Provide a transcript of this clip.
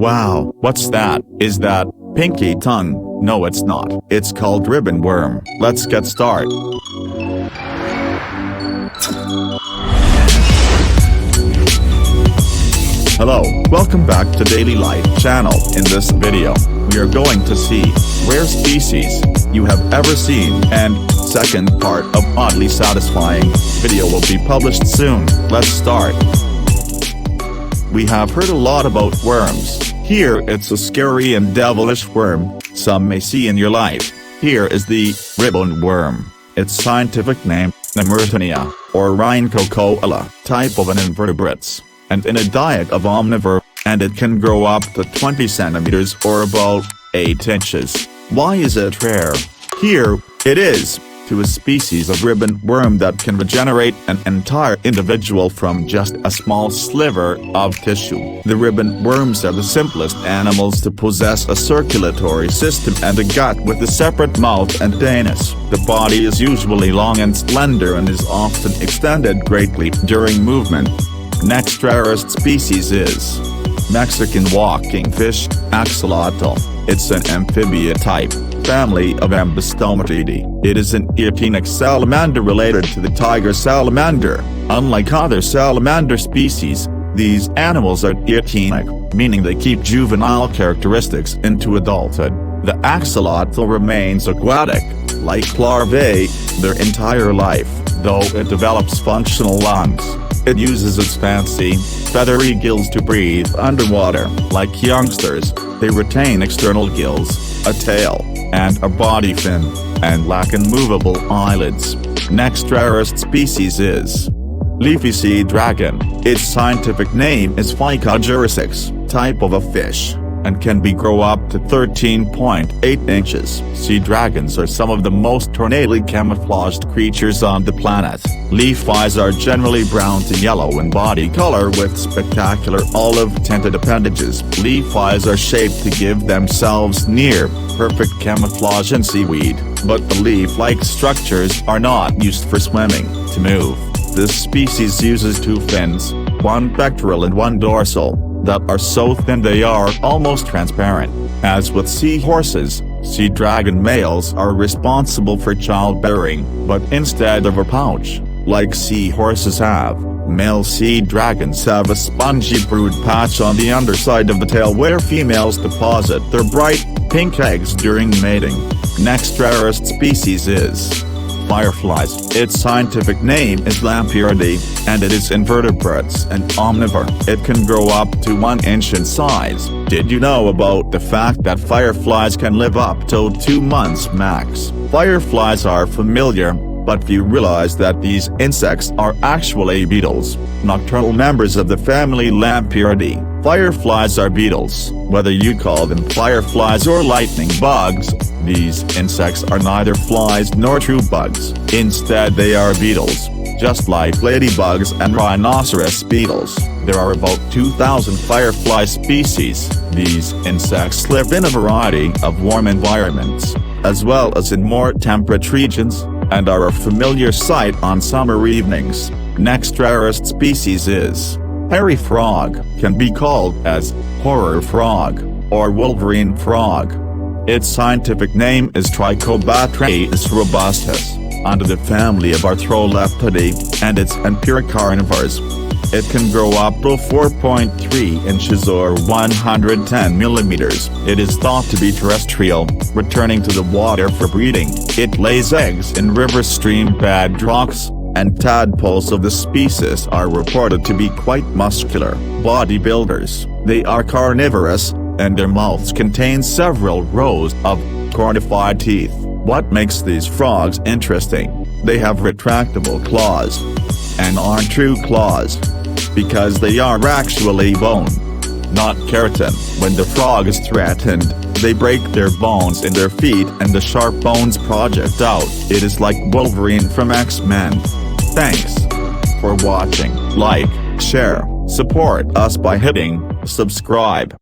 Wow, what's that? Is that pinky tongue? No, it's not. It's called ribbon worm. Let's get started. Hello, welcome back to Daily Life channel. In this video, we are going to see rare species you have ever seen, and second part of oddly satisfying video will be published soon. Let's start. We have heard a lot about worms. Here it's a scary and devilish worm some may see in your life. Here is the ribbon worm. Its scientific name, Nemertenia, or rhynchocoela, type of an invertebrates, and in a diet of omnivore, and it can grow up to 20 centimeters or about 8 inches. Why is it rare? Here it is, to a species of ribbon worm that can regenerate an entire individual from just a small sliver of tissue. The ribbon worms are the simplest animals to possess a circulatory system and a gut with a separate mouth and anus. The body is usually long and slender and is often extended greatly during movement. Next rarest species is Mexican walking fish, Axolotl. It's an amphibia type, family of Ambystomatidae. It is an eotenic salamander related to the tiger salamander. Unlike other salamander species, these animals are eotenic, meaning they keep juvenile characteristics into adulthood. The axolotl remains aquatic, like larvae, their entire life, though it develops functional lungs. It uses its fancy, feathery gills to breathe underwater. Like youngsters, they retain external gills, a tail, and a body fin, and lack immovable eyelids. Next rarest species is Leafy Sea Dragon. Its scientific name is Phycojurisix, type of a fish, and can grow up to 13.8 inches. Sea dragons are some of the most tornadily camouflaged creatures on the planet. Leaf eyes are generally brown to yellow in body color with spectacular olive-tinted appendages. Leaf eyes are shaped to give themselves near-perfect camouflage in seaweed, but the leaf-like structures are not used for swimming. To move, this species uses 2 fins, one pectoral and one dorsal, that are so thin they are almost transparent. As with seahorses, sea dragon males are responsible for childbearing, but instead of a pouch, like seahorses have, male sea dragons have a spongy brood patch on the underside of the tail where females deposit their bright, pink eggs during mating. Next rarest species is Fireflies. Its scientific name is Lampieridae, and it is invertebrates and omnivore. It can grow up to 1 inch in size. Did you know about the fact that fireflies can live up to 2 months max? Fireflies are familiar, but few realize that these insects are actually beetles, nocturnal members of the family Lampieridae. Fireflies are beetles. Whether you call them fireflies or lightning bugs, these insects are neither flies nor true bugs. Instead, they are beetles. Just like ladybugs and rhinoceros beetles, there are about 2,000 firefly species. These insects live in a variety of warm environments, as well as in more temperate regions, and are a familiar sight on summer evenings. Next rarest species is hairy frog, can be called as horror frog, or Wolverine frog. Its scientific name is Trichobatraeus robustus, under the family of Arthroleptidae, and it's an carnivores. It can grow up to 4.3 inches or 110 millimeters. It is thought to be terrestrial, returning to the water for breeding. It lays eggs in river stream bedrocks, and tadpoles of the species are reported to be quite muscular bodybuilders. They are carnivorous, and their mouths contain several rows of cornified teeth. What makes these frogs interesting? They have retractable claws, and aren't true claws, because they are actually bone, not keratin. When the frog is threatened, they break their bones in their feet and the sharp bones project out. It is like Wolverine from X-Men. Thanks for watching. Like, share, support us by hitting subscribe.